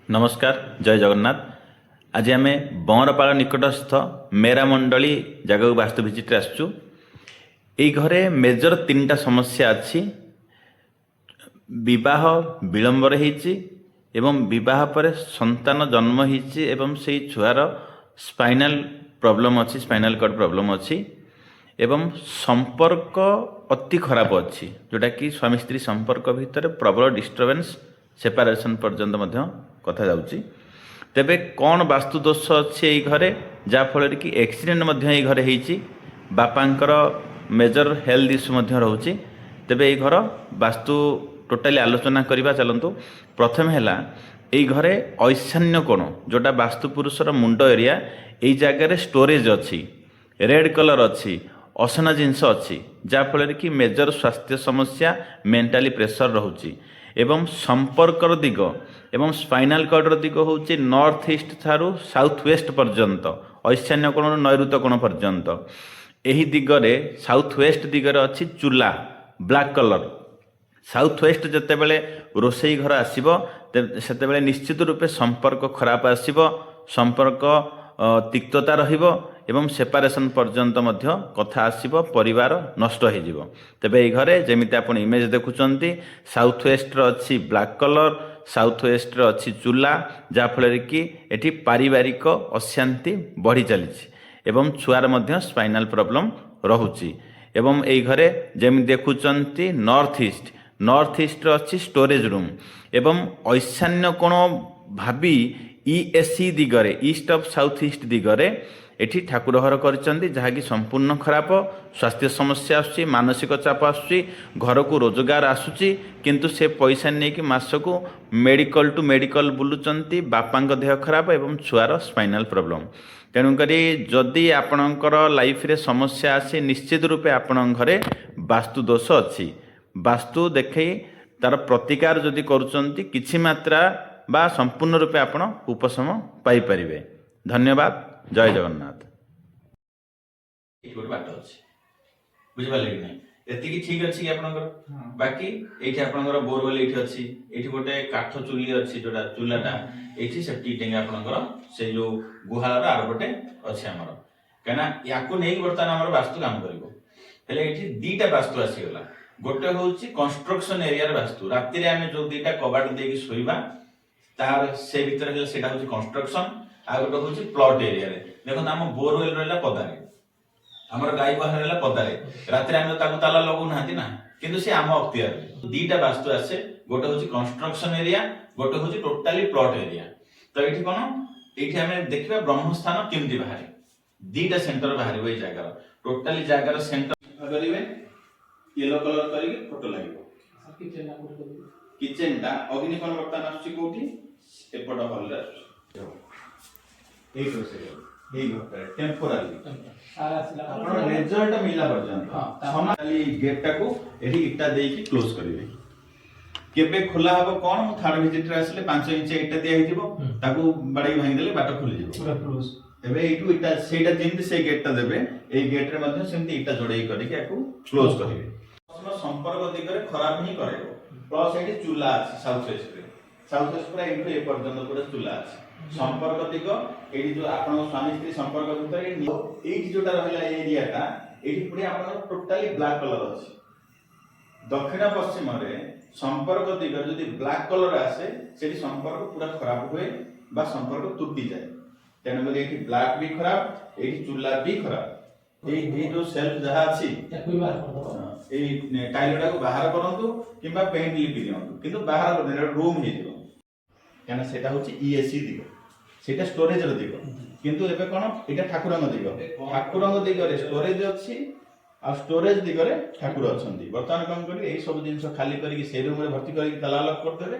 नमस्कार जय जगन्नाथ। आज आम बंरपाल निकटस्थ मेरा मंडली जगह को वास्तु भिजिट आसचु। ये घरे मेजर 3टा समस्या अच्छी। विवाह विलंब एवं विवाह पर संतान जन्म होइछि एवं से छुआर स्पाइनल प्रॉब्लम अच्छी, स्पाइनल कॉर्ड प्रॉब्लम अच्छी एवं संपर्क अति खराब अच्छी, जोटा कि स्वामी स्त्री संपर्क भितर प्रबल डिस्टर्बेंस सेपारेशन पर्यंत मध्य कथा जाउछि। तेबे कौन वास्तु दोष अच्छे ये घरे जाफल कि एक्सीडेंट मध्य ये घरे होइछि, बापांकर मेजर हेल्थ इश्यू मध्य रहउछि। तेबे ये घर वास्तु टोटाली आलोचना करवा चलतु। प्रथम है ये घरे ऐशान्य कोण जोटा वास्तु पुरुषर मुंड एरिया, ये जगह स्टोरेज अच्छी, रेड कलर अच्छी, असना जिनस अच्छी, जाफल कि मेजर स्वास्थ्य समस्या मेंटाली प्रेशर रोचे एवं संपर्कर दिग एवं स्पाइनल कॉर्डर दिग हूँ north east Tharu south west पर्यंत, ऐशान्य कोण नैऋत्य कोण पर्यंत। यही दिगरे साउथ वेस्ट दिगरे अच्छी चूला ब्लैक कलर। साउथ वेस्ट जिते बड़े रोसई घर आसब से निश्चित रूपे संपर्क खराब आसब, संपर्क तिक्तता रहिबो एवं सेपारेशन पर्यंत मध्य कथा आसब, परिवार नष्ट हो। तेबे ये घरे जमीती आप इमेज देखुंत साउथ वेस्ट अच्छी ब्लैक कलर, साउथ वेस्ट अच्छी चूला, जाफल कि एटी पारिवारिक अशांति बढ़ी चली एवं छुआर मध्य स्पाइनल प्रॉब्लम रहुची। एवं ये घरे जमी देखुंत नॉर्थ ईस्ट अच्छी स्टोरेज रूम एवं ऐशान्य कोण भावी ईएससी दिगरे, ईस्ट ऑफ साउथ ईस्ट दिगरे एठी ठाकुर घर करचंदी, जहाँकि संपूर्ण खराब स्वास्थ्य समस्या आसुची, मानसिक चाप आसुची, घर को रोजगार आसुची, किंतु से पैसा नहीं कि मासको मेडिकल टू मेडिकल बुलुचंती, बापांक देह खराब एवं छुआर स्पाइनल प्रॉब्लम। तेणुकरी जदि आपणकर लाइफ रे समस्या आसी, निश्चित रूपे आपण घरे वास्तु दोष अच्छी। वास्तु देखई तार प्रतिकार जदि करुचंती किछि मात्रा बा संपूर्ण रूपे आपण उपशम पाई परिबे। धन्यवाद। जय जगन्नाथ। गोटे बाट अच्छे बुझिपारे कि नहीं, एति ठीक अच्छी आपनकर। बाकी एठी आपनकर बोरवेल एठी अच्छी, एठी गोटे काठ चुली अच्छी, जोटा चूलाटा एठी सेफ्टी टैंक आपनकर से जो गुहालर आरपटे अच्छे हमर, कहना याकू नहीं बर्तमान हमर वास्तु काम करिवो। हेले एठी दीटा वास्तु आसी गला। गोटे होउची कंस्ट्रक्शन एरिया रे वास्तु, राति रे हमें जो दीटा कबाट देकी सोइबा तार से भीतर हेले सेटा होउची कंस्ट्रक्शन, आ गोटे होउची प्लॉट एरिया रे। देखो हम बोरवेल रहला पदारे, हमर गाई बाहर रहला पदारे, राति रे हम ताकू ताला लगौ नाहती ना, किंतु से हम अख्तियार दीटा वास्तु आसे। गोटे होउची कंस्ट्रक्शन एरिया, गोटे होउची टोटली प्लॉट एरिया। तो एठी कोन एठी हमें देखिबा ब्रह्मस्थान केमती बाहरी, दीटा सेंटर बाहरी वही जगह टोटली जगह सेंटर करिवे, येलो कलर करिके फोटो लागिवो। किचन टा अग्नि कोन बर्तन आछी कोठी एपड हॉल रे टेम्पोरारी आपण रिजल्ट मिला पर्यंत समाली गेट टाको एठी इटा देकी क्लोज करिवे। केबे खोला हबो कोन मु थर्ड विजिट रे आसले 5 इंच इटा दिया हिजिबो, ताको बाडई भांगी देले बाट खुली जिवो पूरा क्लोज। एबे एटू इटा सेटा जेंति से गेट टा देबे, ए गेट रे मध्ये सेंति इटा जोड़ई करिके आकू क्लोज करिवे। संपर्क दिगरे खराब ही करेबो। प्लस एठी चूल्हा अछि साउथ वेस्ट रे, साउथ वेस्ट पूरा एठू ए पर्यंत पूरा चूल्हा अछि। संपर्क दिग एठी जो आपण स्वामी स्त्री संपर्क भितर एठी जोटा रहला एरियाटा एठी पूरा आपण टोटली ब्लैक कलर अछि। दक्षिण पश्चिम रे संपर्क दिग जदि ब्लैक कलर आसे सेठी संपर्क पूरा खराब हुए बा संपर्क टूटी जाए। तेन करी एठी ब्लैक भी खराब, एठी चूल्हा भी खराब। ए जो सेल्फ जहा अछि ताकू बाहर कर दो, ए टाइलटा को बाहर करंतु किबा पेंट लिपि दियंतु, किंतु बाहर कर देना रूम हे दियो, काना सेटा होची ईएससी दिग, सेटा स्टोरेज र दिग। किंतु एबे कोन एटा ठाकुरंग दिग, ठाकुरंग दिग रे स्टोरेज अछि आ स्टोरेज दिग रे ठाकुर अछंती। वर्तमान काम करी एई सब जिंस खाली करी से रूम रे भर्ती करी ताला लॉक कर देबे,